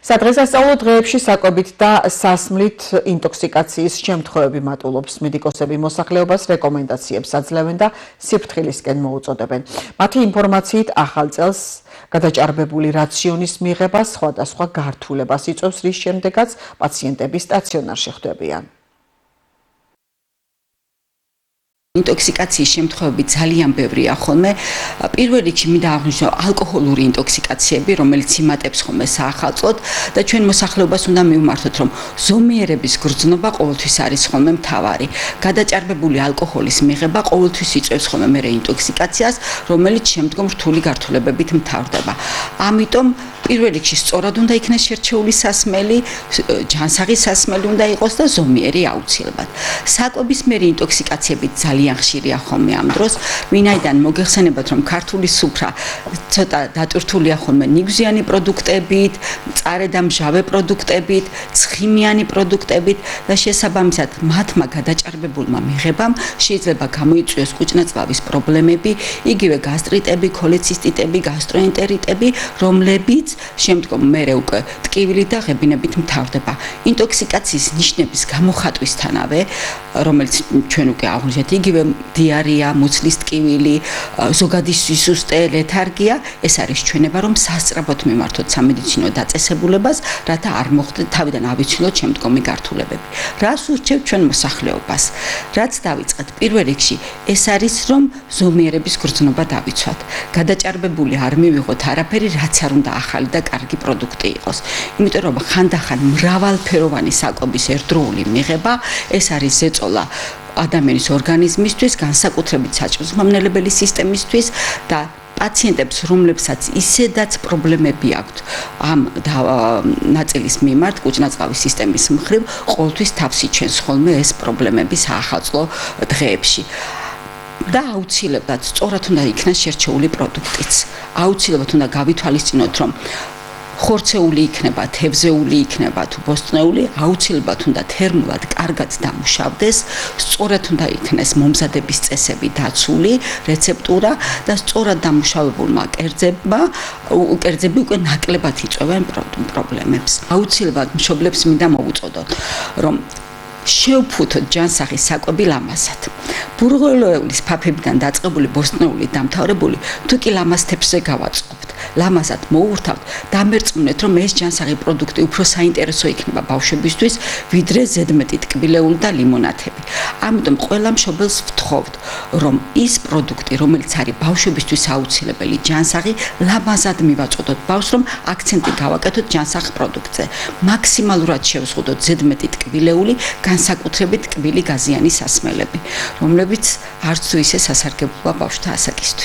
სადღესასწაულო დღეებში საკვებით და სასმლით ინტოქსიკაციის შემთხვევები მატულობს. მედიკოსები მოსახლეობას რეკომენდაციებს აძლევენ და სიფრთხილისკენ მოუწოდებენ. მათი ინფორმაციით ახალ წელს გადაჭარბებული რაციონის მიღება სხვადასხვა გართულებას იწვევს, რის შემდეგაც პაციენტები სტაციონარში ხვდებიან. ინტოქსიკაციის შემთხვევები ძალიან ბევრია ხოლმე. პირველ რიგში მინდა აღვნიშნო ალკოჰოლური ინტოქსიკაციები, რომელიც იმატებს ხოლმე საახალწლოდ და ჩვენ მოსახლეობას უნდა მივმართოთ, რომ ზომიერების გრძნობა ყოველთვის არის ხოლმე მთავარი. გადაჭარბებული ალკოჰოლის მიღება ყოველთვის იწვევს ხოლმე მერე ინტოქსიკაციას, რომელიც შემდგომ რთული გართულებებით მთავრდება. ამიტომ პირველ რიგში სწორად უნდა იქნეს შერჩეული სასმელი, ჯანსაღი სასმელი უნდა იყოს და ზომიერი აუცილებლად. საკვებისმიერი ინტოქსიკაციები ძალიან ხშირია ხოლმე ამ დროს, ვინაიდან მოგეხსენებათ, რომ ქართული სუფრა ცოტა დატვირთულია ხოლმე ნიგვზიანი პროდუქტებით, მწარე და მჟავე პროდუქტებით, ცხიმიანი პროდუქტებით და შესაბამისად მათმა გადაჭარბებულმა მიღებამ შეიძლება გამოიწვიოს კუჭნაწლავის პრობლემები, იგივე გასტრიტები, ქოლეცისტიტები, გასტროენტერიტები, რომლებიც შემდგომ მერე უკვე ტკივილით და ღებინებით მთავრდება. ინტოქსიკაციის ნიშნების გამოხატვისთანავე, რომელიც ჩვენ უკვე აღვნიშნეთ, იგივე დიარეა, მუცლის ტკივილი, ზოგადი სისუსტე, ლეთარგია, ეს არის ჩვენება, რომ სასწრაფოდ მიმართოთ სამედიცინო დაწესებულებას, რათა არ მოხდეს თავიდან ავიცილოთ შემდგომი გართულებები. რას ურჩევთ ჩვენ მოსახლეობას? რაც დავიწყეთ პირველ რიგში, ეს არის, რომ ზომიერების გრძნობა დავიცვათ. გადაჭარბებული არ მივიღოთ არაფერი, რაც არ უნდა ახალი და კარგი პროდუქტი იყოს. იმიტომ რომ ხანდახან მრავალფეროვანი საკვების ერთდროული მიღება, ეს არის ზეწოლა ადამიანის ორგანიზმისთვის, განსაკუთრებით საჭმელმომნელებელი სისტემისთვის და პაციენტებს, რომლებსაც ისედაც პრობლემები აქვთ ამ ნაწილის მიმართ, კუჭნაწლავის სისტემის მხრივ, ყოველთვის თავს იჩენს ხოლმე ეს პრობლემები საახალწლო დღეებში. და აუცილებლად სწორად უნდა იქნას შერჩეული პროდუქტიც. აუცილებლად უნდა გავითვალისწინოთ, რომ ხორცეული იქნება, თევზეული იქნება თუ ბოსტნეული, აუცილებლად უნდა თერმულად კარგად დამუშავდეს, სწორად უნდა იქნეს მომზადების წესები დაცული, რეცეპტურა და სწორად დამუშავებულმა კერძები უკვე ნაკლებად იწვევენ პრობლემებს. აუცილებლად მშობლებს მინდა მოვუწოდოთ, რომ შევფუთოთ ჯანსაღი საკვები ლამაზად. ბურღელოეულის ფაფებიდან დაწყებული ბოსტნეული დამთავრებული, თუ კი ლამაზ თეფსზე გავაწყობთ, ლამაზად მოუვრთავთ, დამერწმუნეთ, რომ ეს ჯანსაღი პროდუქტი უფრო საინტერესო იქნება ბავშვებისთვის, ვიდრე ზედმეტი ტკბილეული და ლიმონათები. ამიტომ ყველა მშობელს ვთხოვთ, რომ ის პროდუქტი, რომელიც არის ბავშვებისთვის აუცილებელი ჯანსაღი, ლამაზად მივაწოდოთ ბავშვს, რომ აქცენტი გავაკეთოთ ჯანსაღ პროდუქტზე. მაქსიმალურად შევზღუდოთ ზედმეტი ტკბილეული, განსაკუთრებით ტკბილი გაზიანი სასმელები, რომლებიც არც თუ ისე სასარგებლოა ბავშვთა ასაკისთვის.